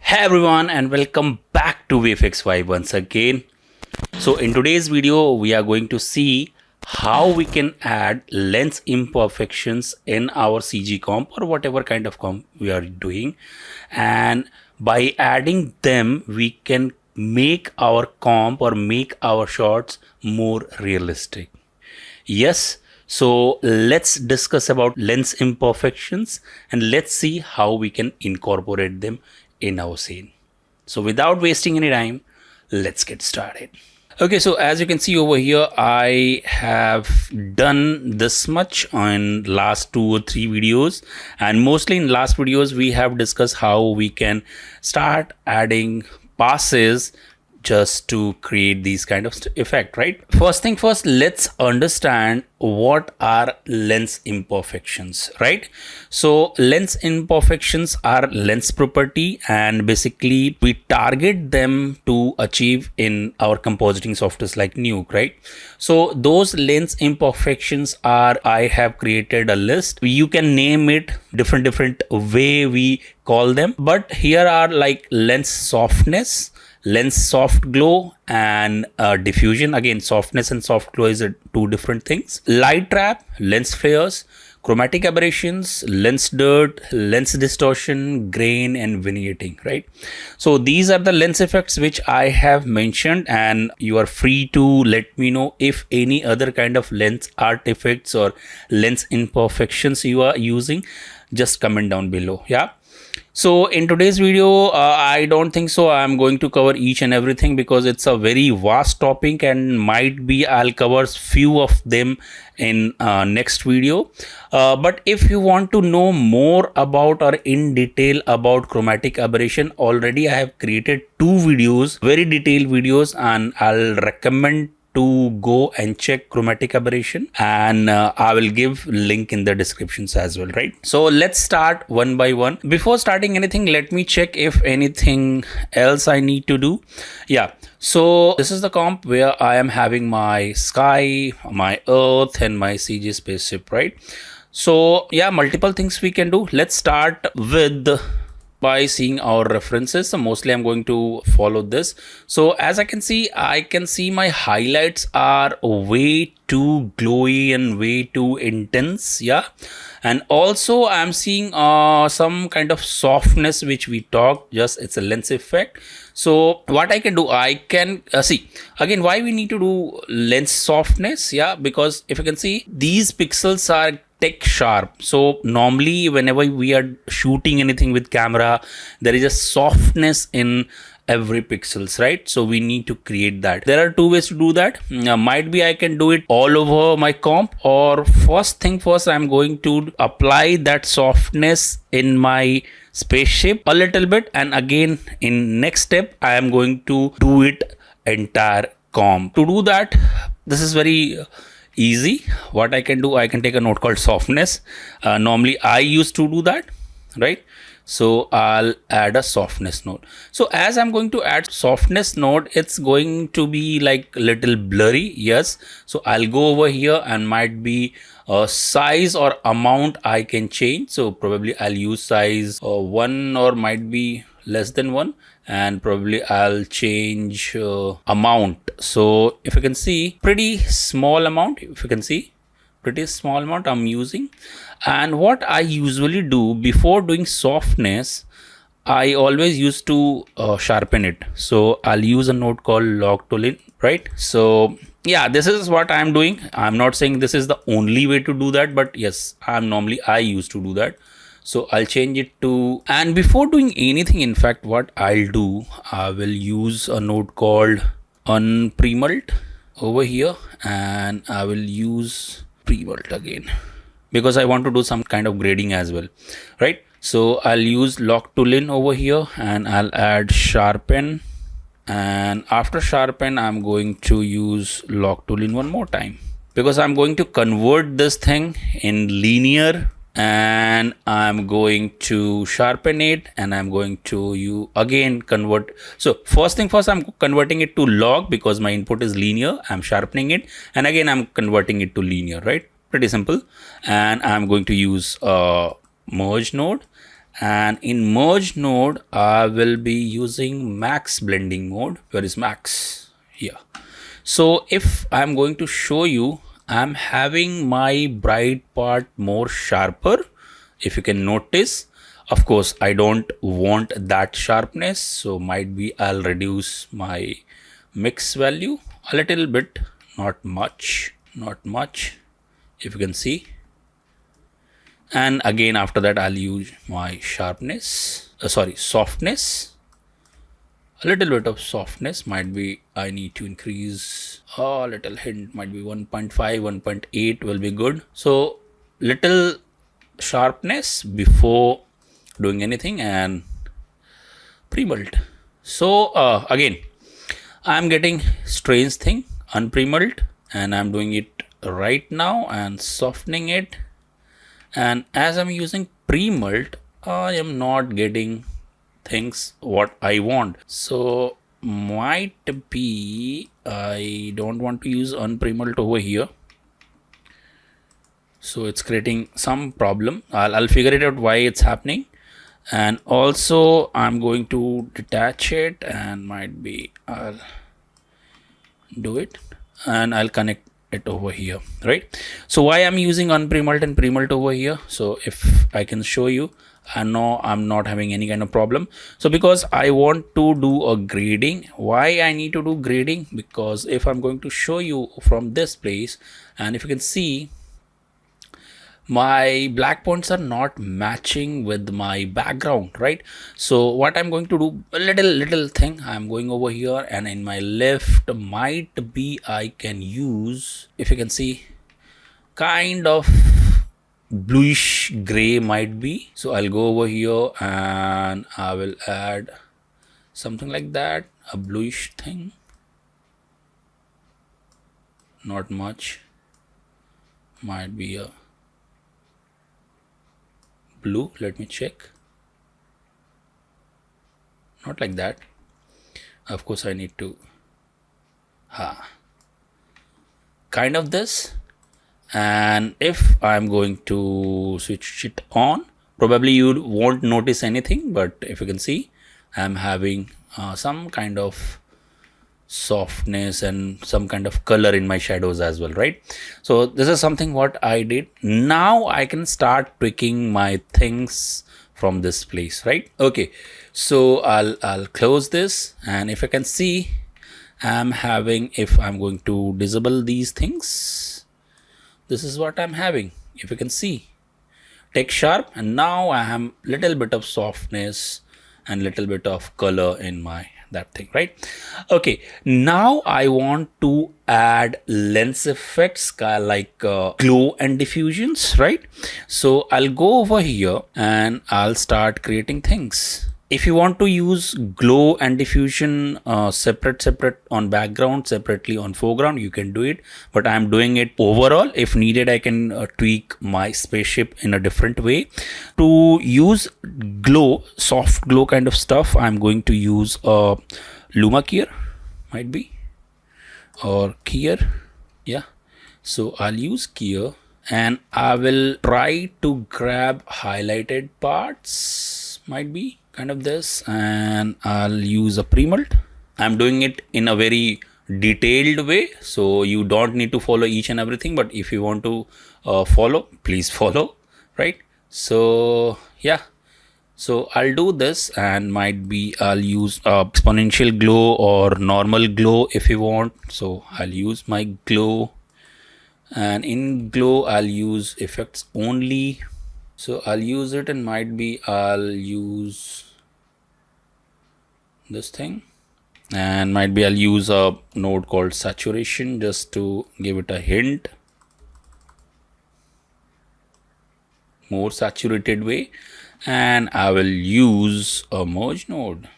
Hey everyone, and welcome back to VFXY once again. So in today's video we are going to see how we can add lens imperfections in our CG comp or whatever kind of comp we are doing, and by adding them we can make our comp or make our shots more realistic. Yes, so let's discuss about lens imperfections and let's see how we can incorporate them in our scene. So without wasting any time, let's get started. Okay, so as you can see over here, I have done this much on last 2 or 3 videos, and mostly in last videos we have discussed how we can start adding passes just to create these kind of effect, right? First thing first, let's understand what are lens imperfections, right? So lens imperfections are lens property, and basically we target them to achieve in our compositing softwares like Nuke, right? So those lens imperfections are, I have created a list. You can name it different way we call them, but here are like lens softness, lens soft glow, and diffusion. Again, softness and soft glow is two different things. Lightwrap, lens flares, chromatic aberrations, lens dirt, lens distortion, grain, and vignetting, right? So these are the lens effects which I have mentioned, and you are free to let me know if any other kind of lens artifacts or lens imperfections you are using. Just comment down below. Yeah. So in today's video, I don't think so I'm going to cover each and everything because it's a very vast topic, and might be I'll cover few of them in next video. But if you want to know more about or in detail about chromatic aberration, already I have created 2 videos, very detailed videos, and I'll recommend to go and check chromatic aberration, and I will give link in the descriptions as well, right? So let's start one by one. Before starting anything, let me check if anything else I need to do. Yeah, so this is the comp where I am having my sky, my earth, and my CG spaceship, right? So yeah, multiple things we can do. Let's start with by seeing our references. So mostly I'm going to follow this. So as I can see my highlights are way too glowy and way too intense. Yeah, and also I'm seeing some kind of softness which we talked, just it's a lens effect. So what I can do, I can see again why we need to do lens softness. Yeah, because if you can see, these pixels are tech sharp. So normally whenever we are shooting anything with camera, there is a softness in every pixels, right? So we need to create that. There are 2 ways to do that. Might be I can do it all over my comp, or first thing first, I'm going to apply that softness in my spaceship a little bit, and again in next step I am going to do it entire comp. To do that, this is very easy. What I can do, I can take a node called softness. Normally I used to do that, right? So I'll add a softness node. So as I'm going to add softness node, it's going to be like little blurry. Yes, so I'll go over here, and might be size or amount I can change. So probably I'll use size 1 or might be less than 1, and probably I'll change amount. So if you can see, pretty small amount, if you can see, pretty small amount I'm using. And what I usually do before doing softness, I always used to sharpen it. So I'll use a node called log tooling, right? So yeah, this is what I'm doing. I'm not saying this is the only way to do that, but yes, I used to do that. So I'll change it to, and before doing anything, in fact, what I'll do, I will use a node called unpremult over here, and I will use premult again because I want to do some kind of grading as well, right? So I'll use lock tooling over here, and I'll add sharpen, and after sharpen I'm going to use lock tooling one more time because I'm going to convert this thing in linear, and I'm going to sharpen it, and I'm going to again convert. So first thing first, I'm converting it to log because my input is linear. I'm sharpening it, and again I'm converting it to linear, right? Pretty simple. And I'm going to use a merge node, And in merge node, I will be using max blending mode. Where is max? Here. So if I'm going to show you, I'm having my bright part more sharper. If you can notice, of course, I don't want that sharpness. So might be I'll reduce my mix value a little bit, not much, if you can see. And again, after that, I'll use my softness. A little bit of softness, might be I need to increase a little hint, might be 1.5, 1.8 will be good. So little sharpness before doing anything and pre-mult. So again, I'm getting strange thing, unpre-mult, and I'm doing it right now and softening it. And as I'm using pre-mult, I am not getting things what I want. So might be I don't want to use unpre-mult over here. So it's creating some problem. I'll figure it out why it's happening. And also I'm going to detach it, and might be I'll do it and I'll connect it over here, right? So why I'm using unpre-mult and pre-mult over here? So if I can show you, I know I'm not having any kind of problem. So because I want to do a grading. Why I need to do grading? Because if I'm going to show you from this place, and if you can see, my black points are not matching with my background, right? So what I'm going to do, a little thing, I'm going over here, and in my left might be I can use, if you can see, kind of bluish gray might be. So I'll go over here and I will add something like that, a bluish thing, not much, might be a blue. Let me check. Not like that. Of course I need to kind of this. And if I'm going to switch it on, probably you won't notice anything, but if you can see, I'm having some kind of softness and some kind of color in my shadows as well, right? So this is something what I did. Now I can start tweaking my things from this place, right? Okay, so I'll close this, and if I can see, I'm having, if I'm going to disable these things, this is what I'm having. If you can see, text sharp, and now I have little bit of softness and little bit of color in my that thing, right? Okay, now I want to add lens effects like glow and diffusions, right? So I'll go over here and I'll start creating things. If you want to use glow and diffusion separate on background, separately on foreground, you can do it, but I'm doing it overall. If needed, I can tweak my spaceship in a different way. To use glow, soft glow kind of stuff, I'm going to use a luma keyer, might be, or keyer, yeah. So I'll use keyer, and I will try to grab highlighted parts, might be kind of this, and I'll use a pre-mult. I'm doing it in a very detailed way, so you don't need to follow each and everything, but if you want to follow, please follow, right? So yeah, so I'll do this, and might be I'll use exponential glow or normal glow if you want. So I'll use my glow, and in glow I'll use effects only. So I'll use it, and might be I'll use this thing, and might be I'll use a node called saturation just to give it a hint, more saturated way. And I will use a merge node,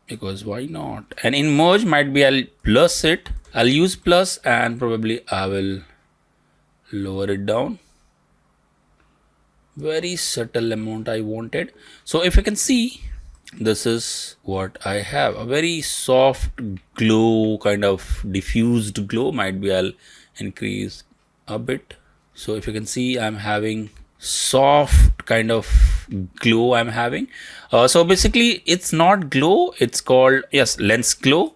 because why not? And in merge, might be I'll plus it, I'll use plus, and probably I will lower it down, very subtle amount I wanted. So if you can see, this is what I have, a very soft glow, kind of diffused glow. Might be I'll increase a bit. So if you can see, I'm having soft kind of glow I'm having. So basically it's not glow, it's called, yes, lens glow.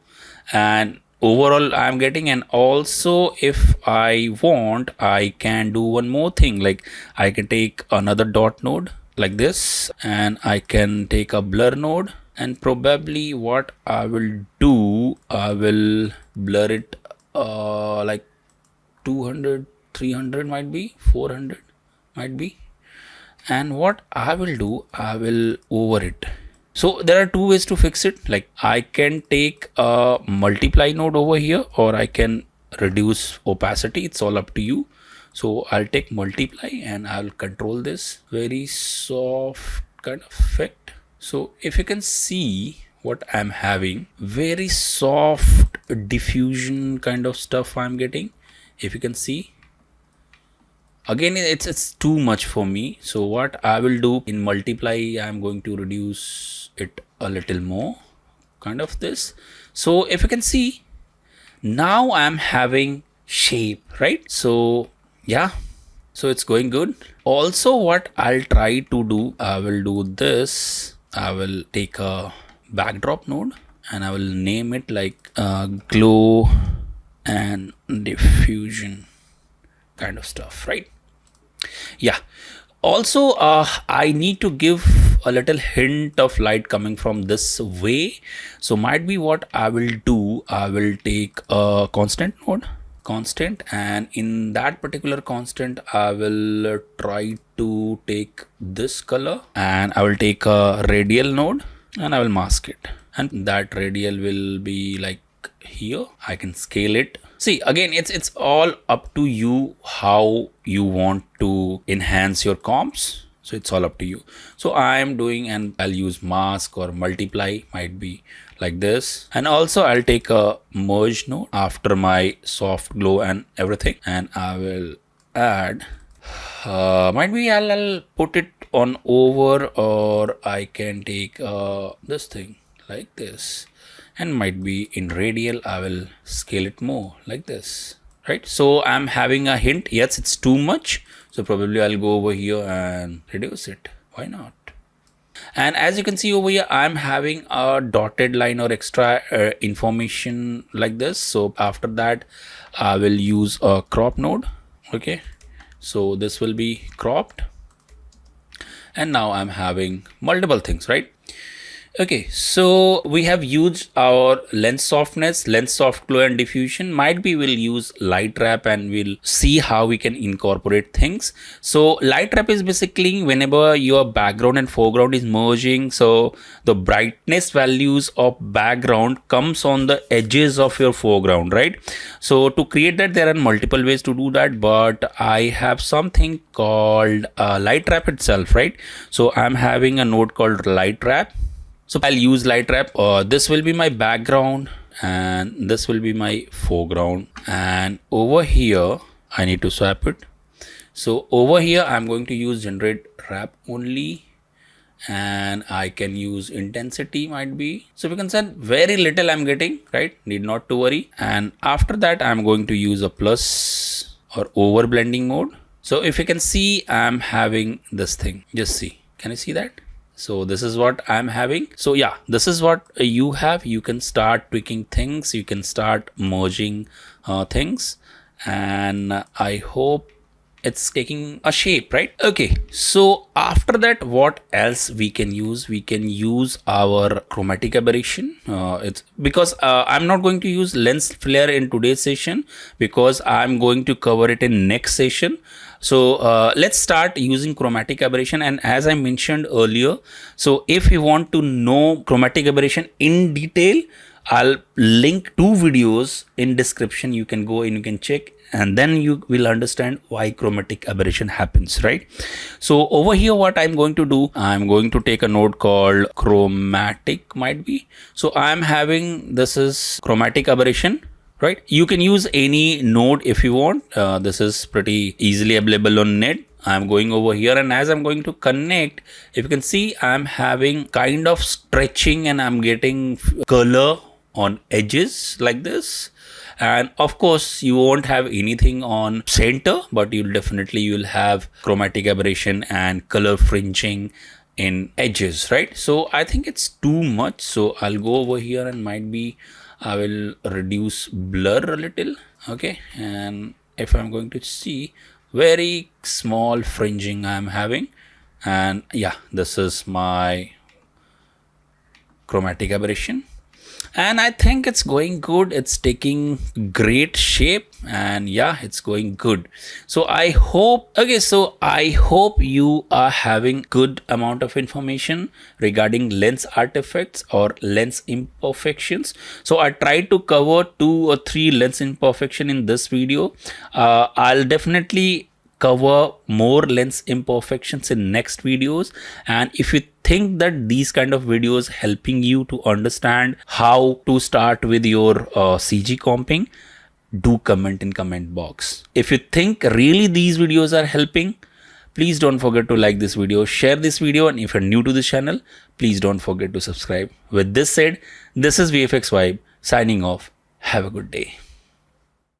And overall I'm getting, and also if I want, I can do one more thing, like I can take another dot node like this, and I can take a blur node, and probably what I will do, I will blur it like 200, 300 might be, 400 might be. And what I will do, I will over it. So there are two ways to fix it. Like I can take a multiply node over here, or I can reduce opacity. It's all up to you. So I'll take multiply and I'll control this. Very soft kind of effect. So if you can see what I'm having, very soft diffusion kind of stuff I'm getting. If you can see, again it's too much for me. So what I will do, in multiply I'm going to reduce it a little more, kind of this. So if you can see, now I'm having shape, right? So yeah, so it's going good. Also what I'll try to do, I will do this. I will take a backdrop node and I will name it like glow and diffusion kind of stuff, right? Yeah. Also I need to give a little hint of light coming from this way. So might be what I will do, I will take a constant node, constant, and in that particular constant I will try to take this color, and I will take a radial node and I will mask it, and that radial will be like here. I can scale it. See, again, it's all up to you how you want to enhance your comps. So it's all up to you. So I am doing, and I'll use mask or multiply, might be like this. And also I'll take a merge node after my soft glow and everything, and I will add, might be I'll put it on over, or I can take this thing like this, and might be in radial I will scale it more like this, right? So I'm having a hint. Yes, it's too much, so probably I'll go over here and reduce it. Why not? And as you can see over here, I'm having a dotted line or extra information like this. So after that I will use a crop node. Okay, so this will be cropped, and now I'm having multiple things, right? Okay, so we have used our lens softness, lens soft glow and diffusion. Might be we'll use Lightwrap and we'll see how we can incorporate things. So Lightwrap is basically whenever your background and foreground is merging, so the brightness values of background comes on the edges of your foreground, right? So to create that, there are multiple ways to do that, but I have something called Lightwrap itself, right? So I'm having a node called Lightwrap. So I'll use Lightwrap. This will be my background and this will be my foreground, and over here I need to swap it. So over here I'm going to use generate wrap only, and I can use intensity, might be. So we can say very little I'm getting, right? Need not to worry. And after that I'm going to use a plus or over blending mode. So if you can see, I'm having this thing. Just see, can you see that? So this is what I'm having. So yeah, this is what you have. You can start tweaking things, you can start merging things, and I hope it's taking a shape, right? Okay, so after that, what else we can use? We can use our chromatic aberration. It's because I'm not going to use lens flare in today's session, because I'm going to cover it in next session. So let's start using chromatic aberration. And as I mentioned earlier, so if you want to know chromatic aberration in detail, I'll link 2 videos in description. You can go and you can check, and then you will understand why chromatic aberration happens, right? So over here, what I'm going to do, I'm going to take a node called chromatic, might be. So I'm having, this is chromatic aberration, right? You can use any node if you want. This is pretty easily available on net. I'm going over here, and as I'm going to connect, if you can see, I'm having kind of stretching and I'm getting color on edges like this. And of course you won't have anything on center, but you'll have chromatic aberration and color fringing in edges, right? So I think it's too much, so I'll go over here and might be I will reduce blur a little. Okay, and if I'm going to see very small fringing I'm having, and yeah, this is my chromatic aberration, and I think it's going good. It's taking great shape, and yeah, it's going good. So I hope, okay, so I hope you are having good amount of information regarding lens artifacts or lens imperfections. So I tried to cover 2 or 3 lens imperfection in this video. I'll definitely cover more lens imperfections in next videos, and if you think that these kind of videos helping you to understand how to start with your CG comping, do comment in comment box. If you think really these videos are helping, please don't forget to like this video, share this video, and if you're new to this channel, please don't forget to subscribe. With this said, this is VFX Vibe signing off. Have a good day.